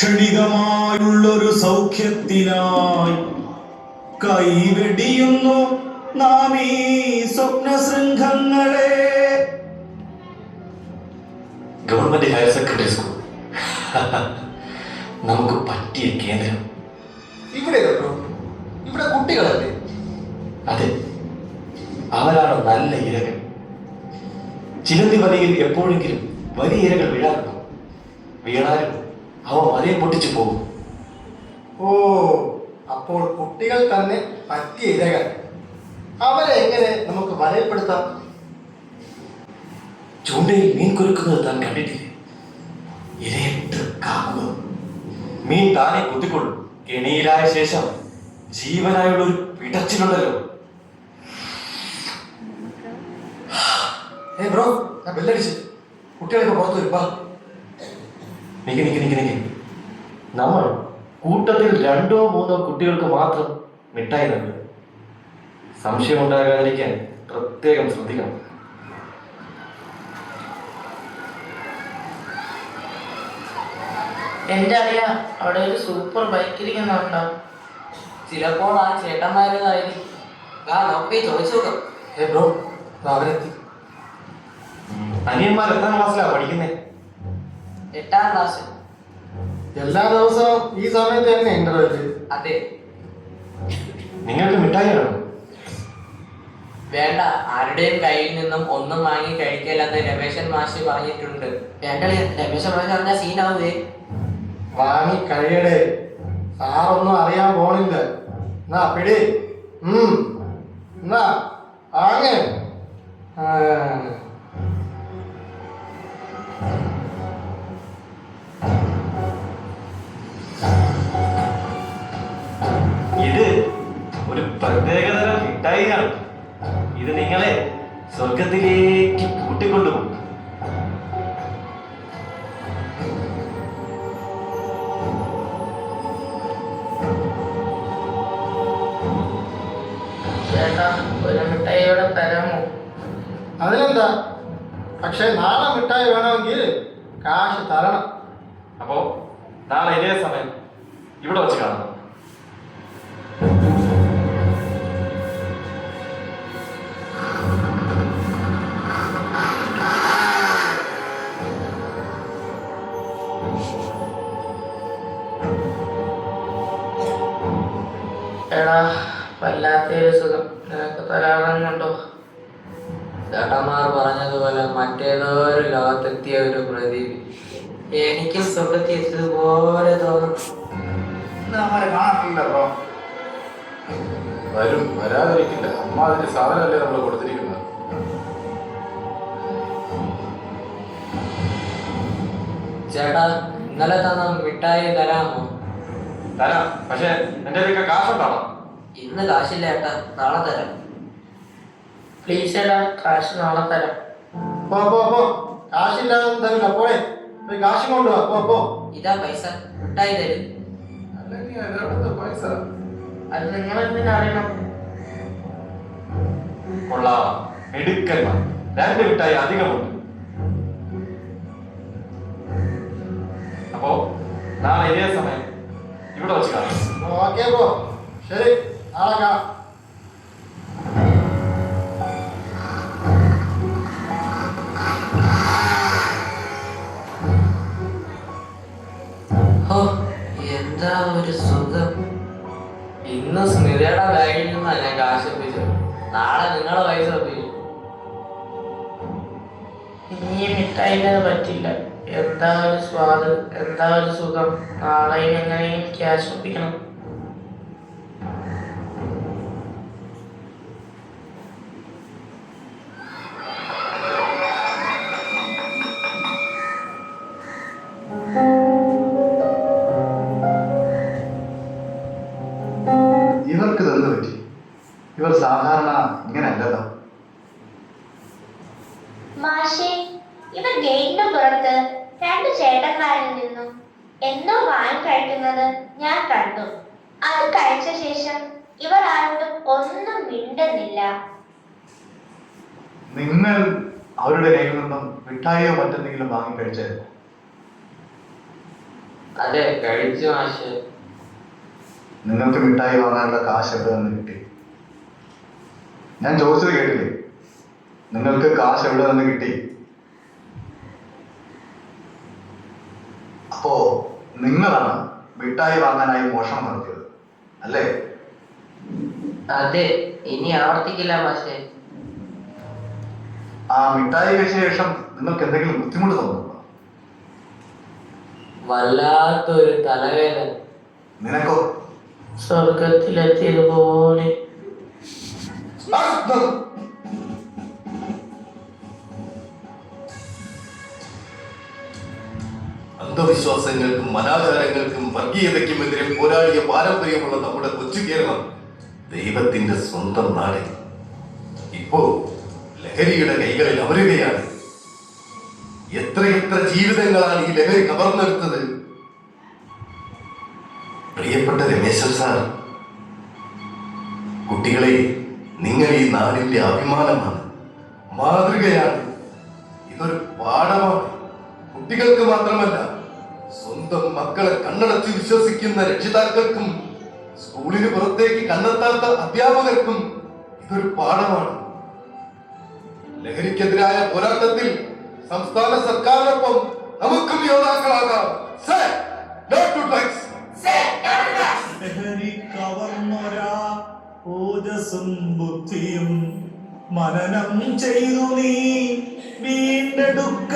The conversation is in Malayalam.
ക്ഷണികമായുള്ളൊരു സൗഖ്യത്തിനായി കൈവെടിയുന്നു നാം ഈ സ്വപ്നശൃംഖങ്ങളെ. ഗവൺമെന്റ് ഹയർ സെക്കൻഡറി സ്കൂൾ നമുക്ക് പറ്റിയ കേന്ദ്രം. ഇവിടെ കുട്ടികളല്ലേ? അതെ, അവരാണ് നല്ല ഇരകൾ. ചിലന്തി വലയിൽ എപ്പോഴെങ്കിലും വലിയ ഇരകൾ വീഴാറുണ്ടോ? വീണാലും അവ വലയെ പൊട്ടിച്ചു പോകും. ഓ, അപ്പോൾ കുട്ടികൾ തന്നെ പറ്റിയ ഇരകൾ. അവരെ എങ്ങനെ നമുക്ക് വലയപ്പെടുത്താം? ചൂണ്ടയിൽ മീൻ കുരുക്കുന്നത് താൻ കണ്ടിട്ടില്ലേ? ഇരയിട്ട് കാക്കുക. മീൻ താനെ കുത്തിക്കൊള്ളും. കെണിയിലായ ശേഷം ജീവനായുള്ള ഒരു പിടച്ചിലുണ്ടല്ലോ. ബ്രോ, ഞാൻ ബെല്ലടിച്ച്. കുട്ടികളൊക്കെ പുറത്തു വരുമ്പോ നിക്ക്. നമ്മൾ കൂട്ടത്തിൽ 2 or 3 കുട്ടികൾക്ക് മാത്രം മിഠായി നൽകും. സംശയം ഉണ്ടാകാതിരിക്കാൻ പ്രത്യേകം ശ്രദ്ധിക്കണം. എന്റെ അറിയ അവിടെ ഒരു സൂപ്പർ ബൈക്ക് ഇരിക്കുന്നുണ്ടോ? ചിലപ്പോൾ ആ ചേട്ടന്മാരതായിരിക്കും. നമുക്ക് ചോദിച്ചു നോക്കാം. ബ്രോ, അവരെത്തി. അനിയന്മാർ എത്രാം ക്ലാസ്സിലാ പഠിക്കുന്നേ? 8ാം ക്ലാസ്. എല്ലാ ദിവസവും ഈ സമയത്ത് തന്നെ ഇന്റർവെല്? അതെ. നിങ്ങൾക്ക് മിഠായി വേണം? വേണ്ട, ആരുടെയും കയ്യിൽ നിന്നും ഒന്നും വാങ്ങി കഴിക്കില്ലെന്ന് രമേശൻ മാഷി പറഞ്ഞിട്ടുണ്ട്. വേണ്ട, രമേശൻ മാഷ് പറഞ്ഞ സീനാവേ. വാങ്ങി കഴിയടേ, സാറൊന്നും അറിയാൻ പോണില്ല. എന്നാ പിടി. എന്നാ വാങ്ങ്. ഇത് ഒരു പ്രത്യേകതരം മിഠായിയാണ്. ഇത് നിങ്ങളെ സ്വർഗത്തിലേക്ക് കൂട്ടിക്കൊണ്ടുപോകും. ചേട്ടാ, ഒരു മിഠായിയോടെ തരാമോ? അതിനെന്താ, പക്ഷെ നാളെ മിഠായി വേണമെങ്കിൽ കാശ് തരണം. അപ്പോ നാളെ ഇതേ സമയം ഇവിടെ വെച്ച് കാണാം. എടാ, വല്ലാത്തൊരു സുഖം. നിനക്ക് തരാമെന്നുണ്ടോ? ചേട്ടന്മാർ പറഞ്ഞതുപോലെ മറ്റേതോ ഒരു ലോകത്തെത്തിയ ഒരു പ്രതീതി. എനിക്കും സ്വർഗത്തിൽ എത്തിയതുപോലെ തോന്നും. അവരെ കാണാറില്ല ബ്രോ. വരും, വരാതിരിക്കില്ല. അമ്മ അതിന്റെ സാധനമല്ലേ നമ്മൾ കൊടുത്തിരിക്കുന്നത്. ചേട്ടാ, ഇന്നലെ തന്ന മിഠായി തരാമോ? തരാം, പക്ഷെ എന്റെ കയ്യിലൊക്കെ കാശുണ്ടാവണം. ഇന്ന് കാശില്ല ചേട്ടാ, നാളെ തരാം. പ്ലീസ് എടാ, കാശ് നാളെ തരാം. പോ, കാശില്ലാതെ തരില്ല. പോയെ, പോയി കാശ് കൊണ്ടുപോവാ. പോ. ഇതാ പൈസ, മിഠായി തരും. അല്ലെങ്കിൽ അതിനടുത്ത പൈസ അത് നിങ്ങൾ എന്തിനറിയണം? കൊള്ളാം, മിടുക്കന്മാർ. 2 മിഠായി അധികമുണ്ട്. അപ്പോ നാളെ ഇതേ സമയം ഇവിടെ വെച്ച് കാണാം. ഓക്കെ ബ്രോ, ശരി, നാളെ കാണാം. ഓ, എന്താ ഒരു സുഖം. ഇന്ന് സ്മിതയുടെ ബാഗിൽ നിന്നാണ് ഞാൻ കാശ് ഒപ്പിച്ചത്. നാളെ നിങ്ങളെ പൈസ ഒപ്പിക്കും. ഇനി മിഠായില്ലാതെ പറ്റില്ല. എന്താ ഒരു സ്വാദ്, എന്താ ഒരു സുഖം. നാളെയും എങ്ങനെയും ക്യാഷ് ഒപ്പിക്കണം. ഇവർക്ക് തന്നെ പറ്റി. ഇവർ സാധാരണ ഇങ്ങനെയല്ലല്ലോ. മാഷേ, ഇവർ ഗേറ്റിന് പുറത്ത് 2 ചേട്ടന്മാരിൽ നിന്നും എന്തോ വാങ്ങി കഴിക്കുന്നത് ഞാൻ കണ്ടു. അത് കഴിച്ച ശേഷം ഇവർ ആരോടും ഒന്നും മിണ്ടുന്നില്ല. നിങ്ങൾ അവരുടെ കയ്യിൽ നിന്നും മിഠായിയോ മറ്റെന്തെങ്കിലും വാങ്ങി കഴിച്ചായിരുന്നു? അതെ കഴിച്ചു മാഷെ. നിങ്ങൾക്ക് മിഠായി വാങ്ങാനുള്ള കാശ് എവിടെ നിന്ന് കിട്ടി? ഞാൻ ചോദിച്ചത് കേട്ടില്ലേ? നിങ്ങൾക്ക് കാശ് എവിടെ നിന്ന് കിട്ടി? അപ്പോ നിങ്ങളാണ് മിഠായി വാങ്ങാനായി മോഷണം നടത്തിയത് അല്ലേ? അതെ, ഇനി ആവർത്തിക്കില്ല മാഷെ. ആ മിഠായി കഴിച്ച ശേഷം നിങ്ങൾക്ക് എന്തെങ്കിലും ബുദ്ധിമുട്ട് തോന്നുന്നുണ്ടോ? വല്ലാത്തൊരു തലവേദന. നിനക്കോ? സ്വർഗത്തിലെത്തിയതുപോലെ. അന്ധവിശ്വാസങ്ങൾക്കും അനാചാരങ്ങൾക്കും വർഗീയതയ്ക്കുമെതിരെ പോരാടിയ പാരമ്പര്യമുള്ള നമ്മുടെ കൊച്ചു കേരളം ദൈവത്തിന്റെ സ്വന്തം നാട് ഇപ്പോ ലഹരിയുടെ കൈകളിൽ അമരുകയാണ്. എത്രയെത്ര ജീവിതങ്ങളാണ് ഈ ലഹരി കവർന്നെടുത്തത്. പ്രിയപ്പെട്ട രമേശൻ സാർ, കുട്ടികളെ, നിങ്ങൾ ഈ നാടിന്റെ അഭിമാനമാണ്, മാതൃകയാണ്. ഇതൊരു പാഠമാണ്. കുട്ടികൾക്ക് മാത്രമല്ല, സ്വന്തം മക്കളെ കണ്ണടച്ച് വിശ്വസിക്കുന്ന രക്ഷിതാക്കൾക്കും സ്കൂളിന് പുറത്തേക്ക് കണ്ടെത്താത്ത അധ്യാപകർക്കും ഇതൊരു പാഠമാണ്. ലഹരിക്കെതിരായ പോരാട്ടത്തിൽ സംസ്ഥാന സർക്കാരിനൊപ്പം നമുക്കും യോദ്ധാക്കളാകാം. ലഹരി കവർന്നൊരാ ഓജസ്സും ബുദ്ധിയും മനനം ചെയ്തു നീ വീണ്ടെടുക്ക